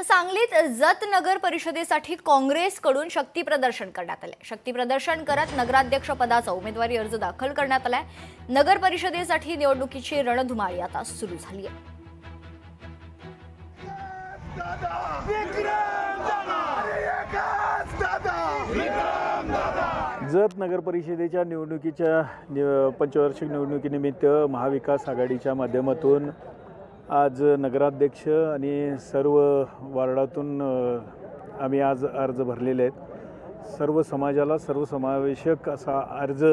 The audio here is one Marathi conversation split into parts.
तर सांगलीत जत नगर परिषदेसाठी काँग्रेसकडून शक्ती प्रदर्शन करण्यात आले। शक्ती प्रदर्शन करत नगराध्यक्ष पदाचा उमेदवारी अर्ज दाखल करण्यात आलाय। नगर परिषदेसाठी निवडणुकीची रणधुमाळी आता सुरू झाली आहे। जत नगर परिषदेच्या निवडणुकीच्या पंचवार्षिक निवडणुकीनिमित्त महाविकास आघाडीच्या माध्यमातून आज नगराध्यक्ष आणि सर्व वार्डातून आम्ही आज अर्ज भरलेले आहेत। सर्व समाजाला सर्वसमावेशक असा अर्ज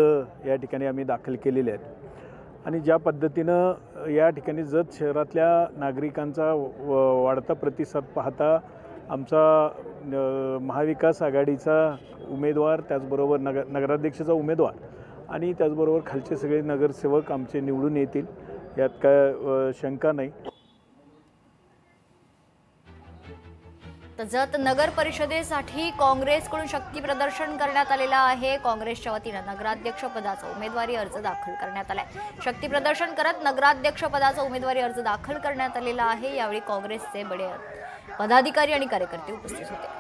या ठिकाणी आम्ही दाखल केलेले आहेत आणि ज्या पद्धतीनं या ठिकाणी जत शहरातल्या नागरिकांचा वाढता प्रतिसाद पाहता आमचा महाविकास आघाडीचा उमेदवार, त्याचबरोबर नगराध्यक्षाचा उमेदवार आणि त्याचबरोबर खालचे सगळे नगरसेवक आमचे निवडून येतील, यात काय शंका नाही। तर जत नगर परिषदेसाठी काँग्रेसकडून शक्ती प्रदर्शन करण्यात आलेलं आहे। काँग्रेसच्या वतीने नगराध्यक्ष पदाचा उमेदवारी अर्ज दाखल करण्यात आलाय। शक्ती प्रदर्शन करत नगराध्यक्ष पदाचा उमेदवारी अर्ज दाखल करण्यात आलेला आहे। यावेळी काँग्रेसचे बडे पदाधिकारी आणि कार्यकर्ते उपस्थित होते।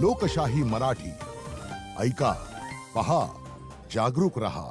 लोकशाही मराठी ऐका, पहा, जागरूक रहा।